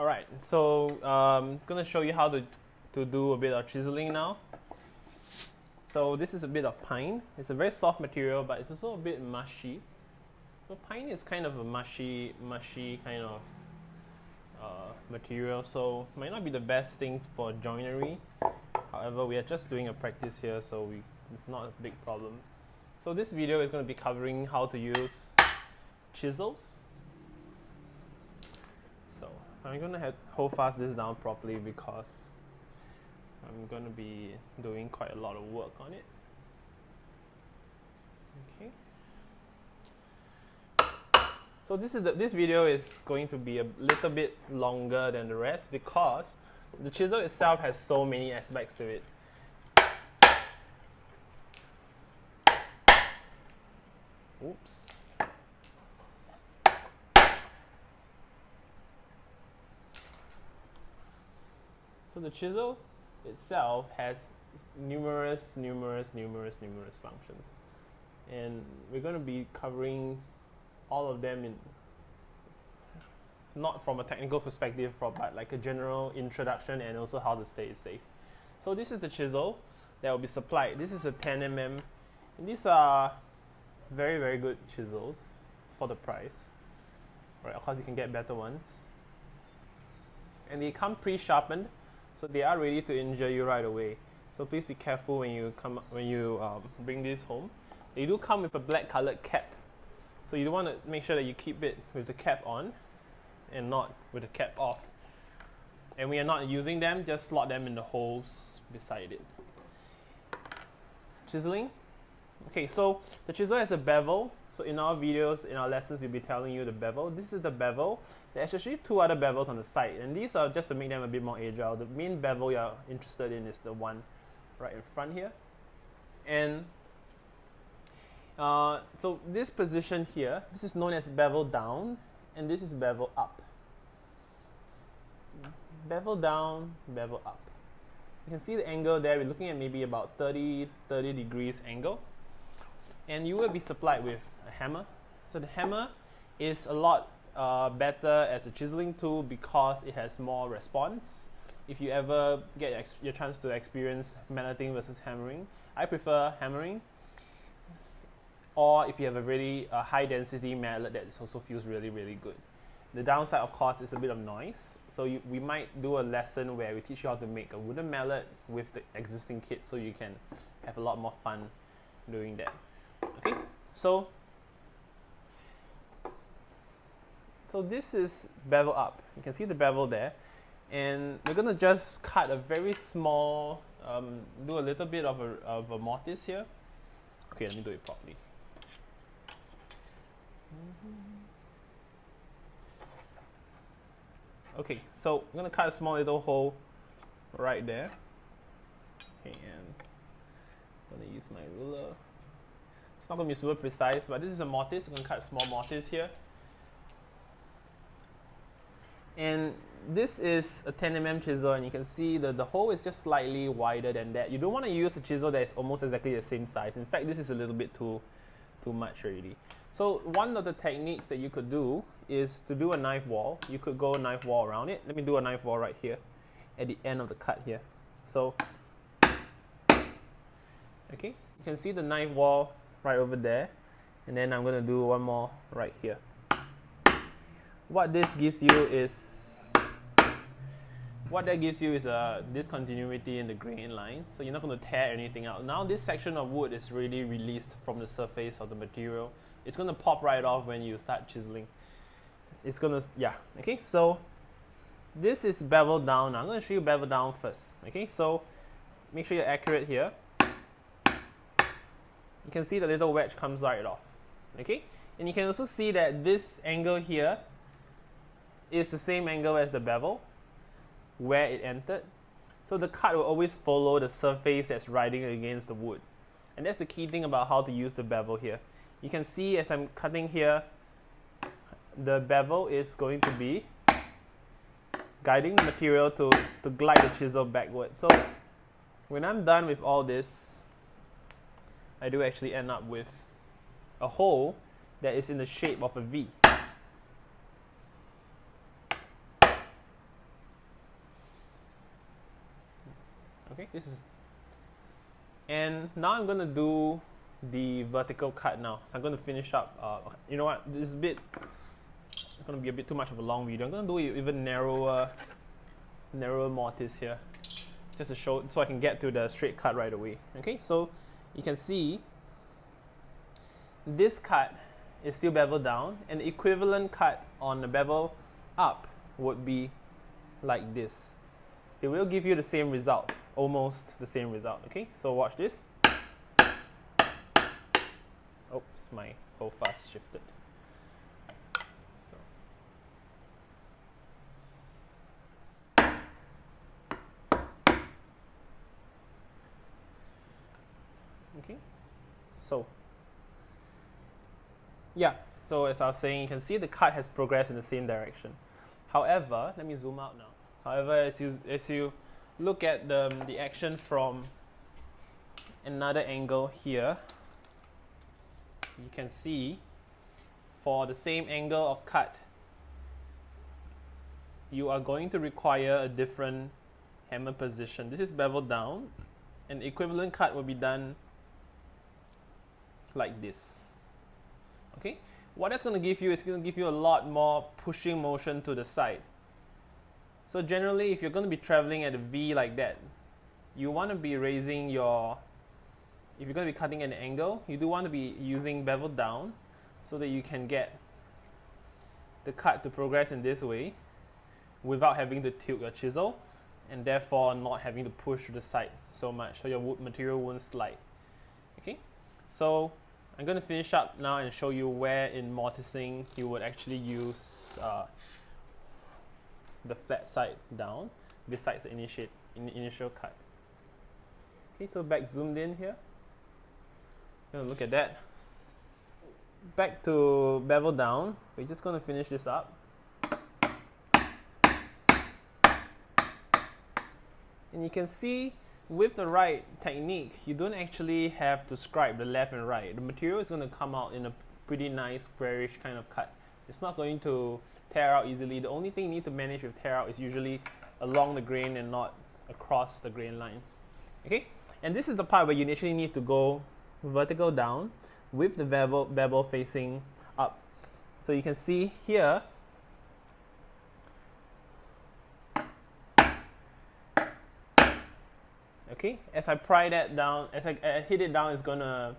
Alright, so I'm going to show you how to do a bit of chiseling now. So this is a bit of pine. It's a very soft material, but it's also a bit mushy. So pine is kind of a mushy kind of material, so it might not be the best thing for joinery. However, we are just doing a practice here, so it's not a big problem. So this video is going to be covering how to use chisels. So I'm going to hold fast this down properly because I'm going to be doing quite a lot of work on it. Okay. So this video is going to be a little bit longer than the rest because the chisel itself has so many aspects to it. Oops. So the chisel itself has numerous functions, and we're going to be covering all of them in not from a technical perspective, but like a general introduction and also how to stay safe. So this is the chisel that will be supplied. This is a 10 mm, and these are very good chisels for the price. Right, of course you can get better ones, and they come pre-sharpened, so they are ready to injure you right away. So please be careful when you bring this home. They do come with a black colored cap, so you want to make sure that you keep it with the cap on and not with the cap off. And when you're not using them, just slot them in the holes beside it. Chiseling. Okay, so the chisel has a bevel. So in our videos, in our lessons, we'll be telling you the bevel. This is the bevel. There's actually two other bevels on the side, and these are just to make them a bit more agile. The main bevel you're interested in is the one right in front here. And so this position here, this is known as bevel down, and this is bevel up. Bevel down, bevel up. You can see the angle there. We're looking at maybe about 30 degrees angle. And you will be supplied with a hammer. So the hammer is a lot better as a chiseling tool because it has more response. If you ever get your chance to experience malleting versus hammering, I prefer hammering. Or if you have a really high density mallet, that also feels really good. The downside, of course, is a bit of noise. So we might do a lesson where we teach you how to make a wooden mallet with the existing kit, so you can have a lot more fun doing that. Okay, so this is bevel up. You can see the bevel there, and we're gonna just cut a very small, do a little bit of a mortise here. Okay, let me do it properly. Okay, so I'm gonna cut a small little hole right there. Okay, and I'm gonna use my ruler. It's not gonna be super precise, but this is a mortise. I'm gonna cut a small mortise here. And this is a 10 mm chisel, and you can see that the hole is just slightly wider than that. You don't want to use a chisel that is almost exactly the same size. In fact, this is a little bit too much already. So one of the techniques that you could do is to do a knife wall. You could go knife wall around it. Let me do a knife wall right here at the end of the cut here. So, okay, you can see the knife wall right over there, and then I'm going to do one more right here. What that gives you is a discontinuity in the grain line, so you're not going to tear anything out. Now this section of wood is really released from the surface of the material. It's going to pop right off when you start chiseling. It's going to, yeah, okay, so this is bevel down. Now I'm going to show you bevel down first. Okay, so make sure you're accurate here. You can see the little wedge comes right off. Okay, and you can also see that this angle here is the same angle as the bevel where it entered. So the cut will always follow the surface that's riding against the wood. And that's the key thing about how to use the bevel here. You can see as I'm cutting here, the bevel is going to be guiding the material to glide the chisel backward. So when I'm done with all this, I do actually end up with a hole that is in the shape of a V. Okay, this is, and now I'm gonna do the vertical cut now. So I'm gonna finish up. You know what? This is it's gonna be a bit too much of a long video. I'm gonna do it even narrower mortise here, just to show, so I can get to the straight cut right away. Okay, so you can see this cut is still beveled down, and the equivalent cut on the bevel up would be like this. It will give you the same result, almost the same result. Okay, so watch this. Oops, my whole fuss shifted. Okay, so yeah, so as I was saying, you can see the cut has progressed in the same direction. However, let me zoom out now. However, as you look at the action from another angle here, you can see for the same angle of cut, you are going to require a different hammer position. This is beveled down, and the equivalent cut will be done like this. Okay, what that's going to give you is going to give you a lot more pushing motion to the side. So generally, if you're going to be traveling at a V like that, you want to be raising your, if you're going to be cutting at an angle, you do want to be using bevel down so that you can get the cut to progress in this way without having to tilt your chisel, and therefore not having to push to the side so much so your wood material won't slide. Okay, so I'm going to finish up now and show you where in mortising you would actually use the flat side down besides the initial cut. Okay, so back zoomed in here. Look at that. Back to bevel down. We're just going to finish this up. And you can see with the right technique, you don't actually have to scribe the left and right. The material is going to come out in a pretty nice squarish kind of cut. It's not going to tear out easily. The only thing you need to manage with tear out is usually along the grain and not across the grain lines. Okay, and this is the part where you initially need to go vertical down with the bevel facing up. So you can see here, okay, as I pry that down, as I hit it down, it's gonna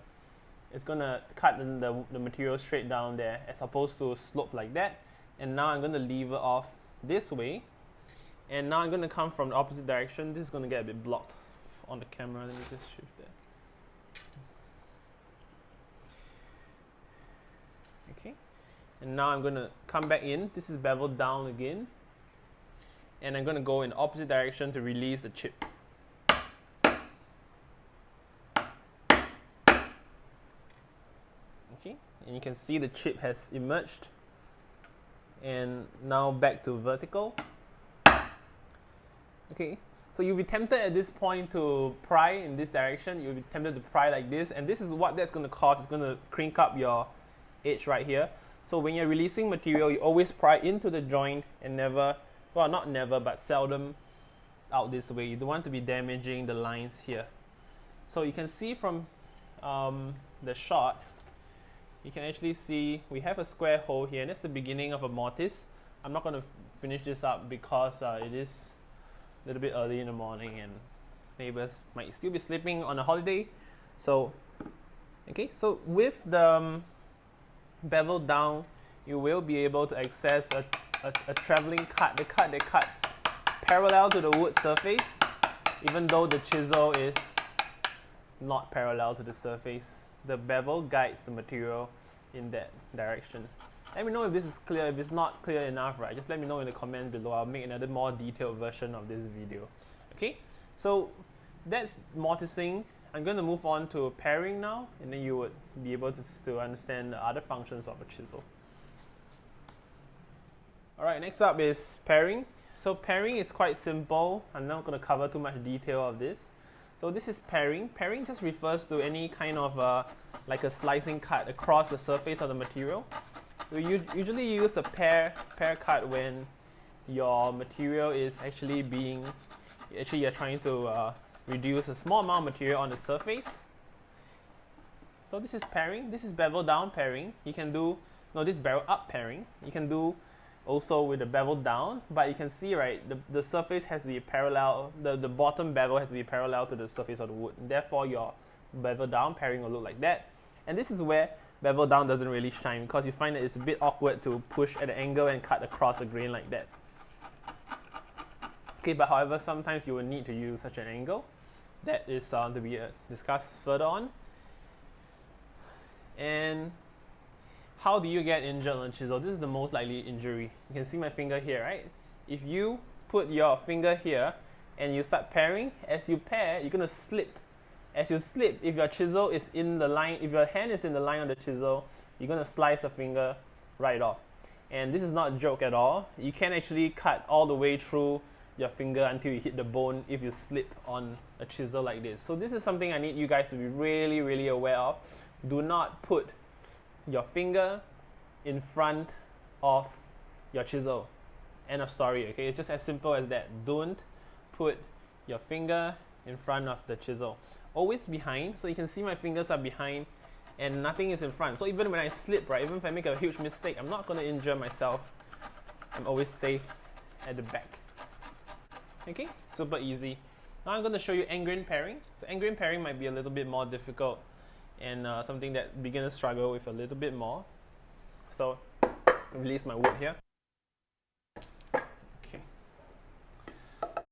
cut the material straight down there, as opposed to slope like that. And now I'm gonna lever off this way, and now I'm gonna come from the opposite direction. This is gonna get a bit blocked on the camera. Let me just shift that. Okay, and now I'm gonna come back in. This is beveled down again, and I'm gonna go in the opposite direction to release the chip. Okay, and you can see the chip has emerged, and now back to vertical. Okay, so you'll be tempted at this point to pry in this direction. You'll be tempted to pry like this, and this is what that's going to cause. It's going to crink up your edge right here. So when you're releasing material, you always pry into the joint and never, well, not never, but seldom out this way. You don't want to be damaging the lines here. So you can see from the shot, you can actually see we have a square hole here, and that's the beginning of a mortise. I'm not going to finish this up because it is a little bit early in the morning and neighbors might still be sleeping on a holiday. So, okay, so with the bevel down, you will be able to access a traveling cut, the cut that cuts parallel to the wood surface, even though the chisel is not parallel to the surface. The bevel guides the material in that direction. Let me know if this is clear. If it's not clear enough, right, just let me know in the comments below. I'll make another more detailed version of this video. Okay, so that's mortising. I'm going to move on to paring now, and then you would be able to understand the other functions of a chisel. Alright, next up is paring. So paring is quite simple. I'm not going to cover too much detail of this. So this is paring. Paring just refers to any kind of like a slicing cut across the surface of the material. We usually use a pair cut when your material is actually you're trying to reduce a small amount of material on the surface. So this is paring. This is bevel down paring. You can do, no, this is bevel up paring. You can do also with the bevel down, but you can see, right, the surface has to be parallel, the bottom bevel has to be parallel to the surface of the wood. Therefore, your bevel down paring will look like that. And this is where bevel down doesn't really shine, because you find that it's a bit awkward to push at an angle and cut across a grain like that. Okay, but however, sometimes you will need to use such an angle. That is to be discussed further on. And how do you get injured on a chisel? This is the most likely injury. You can see my finger here, right? If you put your finger here and you start paring, as you pare, you're going to slip. As you slip, if your chisel is in the line, if your hand is in the line of the chisel, you're going to slice a finger right off. And this is not a joke at all. You can actually cut all the way through your finger until you hit the bone if you slip on a chisel like this. So this is something I need you guys to be really, really aware of. Do not put your finger in front of your chisel. End of story, okay? It's just as simple as that. Don't put your finger in front of the chisel. Always behind, so you can see my fingers are behind and nothing is in front. So even when I slip, right, even if I make a huge mistake, I'm not going to injure myself. I'm always safe at the back. Okay, super easy. Now I'm going to show you end grain paring. So end grain paring might be a little bit more difficult and something that beginners struggle with a little bit more. So release my wood here.